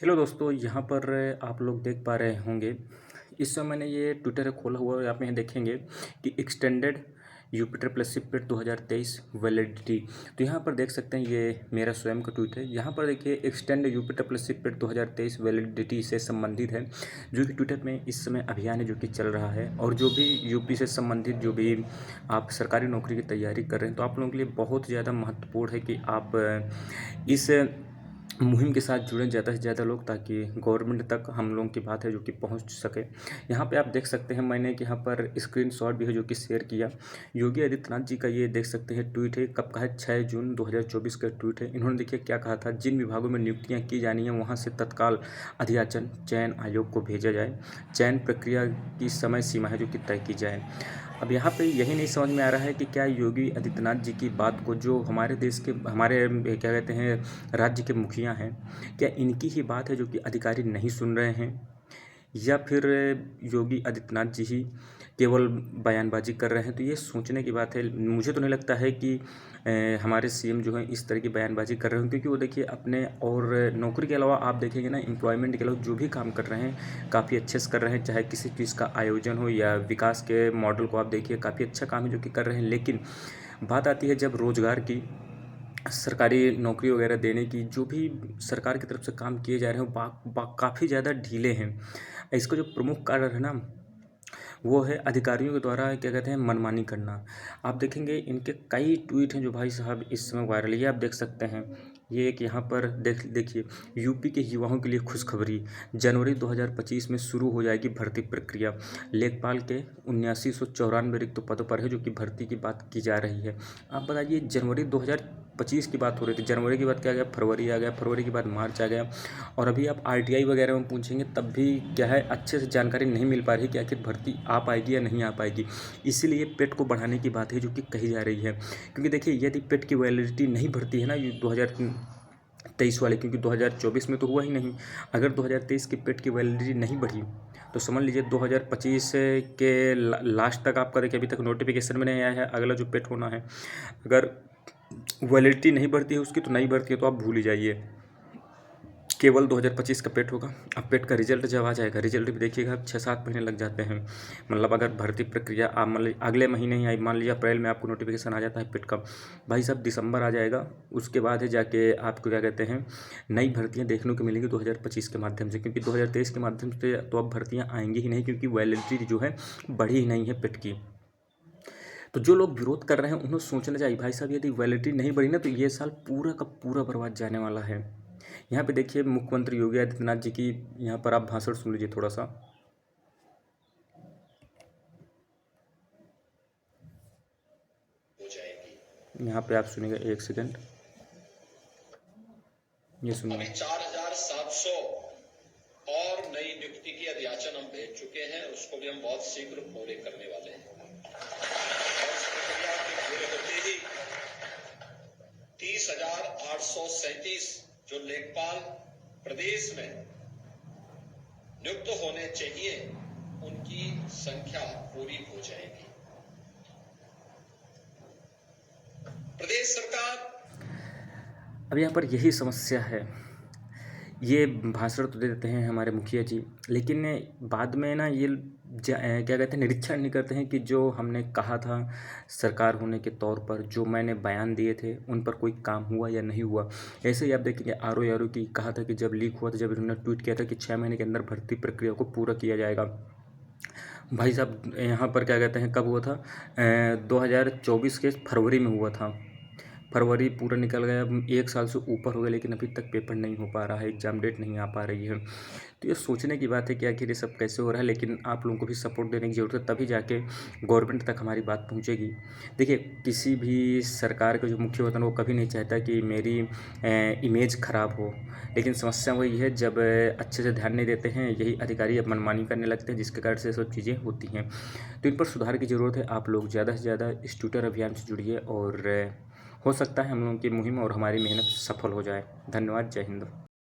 Hello दोस्तों, यहाँ पर आप लोग देख पा रहे होंगे। इस समय मैंने ये ट्विटर खोला हुआ है। आप यहाँ देखेंगे कि एक्सटेंडेड यूपिटर प्लस शिपमेंट 2023 वैलिडिटी। तो यहाँ पर देख सकते हैं, ये मेरा स्वयं का ट्वीट है। यहाँ पर देखिए, एक्सटेंड यूपिटर प्लस शिपमेंट 2023 वैलिडिटी से संबंधित है, जो कि ट्विटर में इस समय अभियान है जो कि चल रहा है। और जो भी यूपी से संबंधित जो भी आप सरकारी नौकरी की तैयारी कर रहे हैं, तो आप लोगों के लिए बहुत ज़्यादा महत्वपूर्ण है कि आप इस मुहिम के साथ जुड़ें ज़्यादा से ज़्यादा लोग, ताकि गवर्नमेंट तक हम लोगों की बात है जो कि पहुंच सके। यहाँ पे आप देख सकते हैं, मैंने कि यहाँ पर स्क्रीनशॉट भी है जो कि शेयर किया। योगी आदित्यनाथ जी का ये देख सकते हैं ट्वीट है, कब का है, 6 जून 2024 का ट्वीट है। इन्होंने देखिए क्या कहा था, जिन विभागों में नियुक्तियाँ की जानी हैं वहाँ से तत्काल अध्याचन चयन आयोग को भेजा जाए। चयन प्रक्रिया की समय सीमा है जो कि तय की जाए। अब यहाँ पे यही नहीं समझ में आ रहा है कि क्या योगी आदित्यनाथ जी की बात को, जो हमारे देश के क्या कहते हैं राज्य के मुखिया हैं, क्या इनकी ही बात है जो कि अधिकारी नहीं सुन रहे हैं, या फिर योगी आदित्यनाथ जी ही केवल बयानबाजी कर रहे हैं। तो ये सोचने की बात है। मुझे तो नहीं लगता है कि हमारे सीएम जो हैं इस तरह की बयानबाजी कर रहे हैं, क्योंकि वो देखिए अपने और नौकरी के अलावा आप देखेंगे ना, एम्प्लॉयमेंट के अलावा जो भी काम कर रहे हैं काफ़ी अच्छे से कर रहे हैं। चाहे किसी चीज़ का आयोजन हो या विकास के मॉडल को आप देखिए, काफ़ी अच्छा काम है जो कि कर रहे हैं। लेकिन बात आती है जब रोज़गार की, सरकारी नौकरी वगैरह देने की, जो भी सरकार की तरफ से काम किए जा रहे हैं काफ़ी ज़्यादा ढीले हैं। इसका जो प्रमुख कारण है ना, वो है अधिकारियों के द्वारा क्या कहते हैं मनमानी करना। आप देखेंगे इनके कई ट्वीट हैं जो भाई साहब इस समय वायरल, ये आप देख सकते हैं। ये एक यहाँ पर देखिए, यूपी के युवाओं के लिए खुशखबरी, जनवरी 2025 में शुरू हो जाएगी भर्ती प्रक्रिया। लेखपाल के 7994 रिक्त पदों पर है जो कि भर्ती की बात की जा रही है। आप बताइए, जनवरी 2025 की बात हो रही थी, जनवरी के बाद क्या आ गया, फरवरी आ गया, फरवरी के बाद मार्च आ गया। और अभी आप आरटीआई वगैरह में पूछेंगे तब भी क्या है, अच्छे से जानकारी नहीं मिल पा रही कि आखिर भर्ती आ पाएगी या नहीं आ पाएगी। इसीलिए पेट को बढ़ाने की बात है जो कि कही जा रही है। क्योंकि देखिए, यदि पेट की वैलिडिटी नहीं बढ़ती है ना, ये 2023 वाले, क्योंकि 2024 में तो हुआ ही नहीं। अगर 2023 की पेट की वैलिडिटी नहीं बढ़ी तो समझ लीजिए 2025 के लास्ट तक आपका, देखिए अभी तक नोटिफिकेशन में नहीं आया है अगला जो पेट होना है। अगर वैलिडिटी नहीं बढ़ती है उसकी, तो नहीं बढ़ती है तो आप भूल ही जाइए, केवल 2025 का पेट होगा। अब पेट का रिजल्ट जब आ जाएगा, रिजल्ट भी देखिएगा 6-7 महीने लग जाते हैं। मतलब अगर भर्ती प्रक्रिया आप मान लीजिए अगले महीने ही आई, मान लीजिए अप्रैल में आपको नोटिफिकेशन आ जाता है पेट का, भाई साहब दिसंबर आ जाएगा। उसके बाद है जाके आपको क्या कहते हैं नई भर्तियाँ देखने को मिलेंगी 2025 के माध्यम से, क्योंकि 2023 के माध्यम से तो अब भर्तियाँ आएंगी ही नहीं, क्योंकि वैलिडिटी जो है बढ़ी ही नहीं है पेट की। तो जो लोग विरोध कर रहे हैं उन्हें सोचना चाहिए, भाई साहब यदि वैलिडिटी नहीं बढ़ी ना, तो ये साल पूरा का पूरा बर्बाद जाने वाला है। यहाँ पे देखिए, मुख्यमंत्री योगी आदित्यनाथ जी की यहाँ पर आप भाषण सुन लीजिए थोड़ा सा। हो जाएगी, यहाँ पे आप सुनिएगा, 1 सेकंड, ये सुनिए। 4700 और नई नियुक्ति की अध्याचन हम भेज चुके हैं, उसको भी हम बहुत शीघ्र पूरे करने वाले हैं। और इस प्रक्रिया के पूरे होते ही 30,837 जो लेखपाल प्रदेश में नियुक्त होने चाहिए, उनकी संख्या पूरी हो जाएगी। प्रदेश सरकार, अब यहाँ पर यही समस्या है। ये भाषण तो दे देते हैं हमारे मुखिया जी, लेकिन बाद में ना ये क्या कहते हैं निरीक्षण नहीं करते हैं कि जो हमने कहा था सरकार होने के तौर पर, जो मैंने बयान दिए थे उन पर कोई काम हुआ या नहीं हुआ। ऐसे ही आप देखेंगे आरओ की कहा था कि जब लीक हुआ था, जब इन्होंने ट्वीट किया था कि 6 महीने के अंदर भर्ती प्रक्रिया को पूरा किया जाएगा। भाई साहब यहाँ पर क्या कहते हैं कब हुआ था, 2024 के फरवरी में हुआ था। फरवरी पूरा निकल गया, 1 साल से ऊपर हो गया, लेकिन अभी तक पेपर नहीं हो पा रहा है, एग्ज़ाम डेट नहीं आ पा रही है। तो ये सोचने की बात है कि आखिर ये सब कैसे हो रहा है। लेकिन आप लोगों को भी सपोर्ट देने की ज़रूरत है, तभी जाके गवर्नमेंट तक हमारी बात पहुंचेगी। देखिए, किसी भी सरकार का जो मुखिया होता है वो कभी नहीं चाहता कि मेरी इमेज ख़राब हो, लेकिन समस्या वही है जब अच्छे से ध्यान नहीं देते हैं, यही अधिकारी अब मनमानी करने लगते हैं, जिसके कारण से सब चीज़ें होती हैं। तो इन पर सुधार की ज़रूरत है। आप लोग ज़्यादा से ज़्यादा इस ट्विटर अभियान से जुड़िए, और हो सकता है हम लोगों की मुहिम और हमारी मेहनत सफल हो जाए। धन्यवाद, जय हिंद।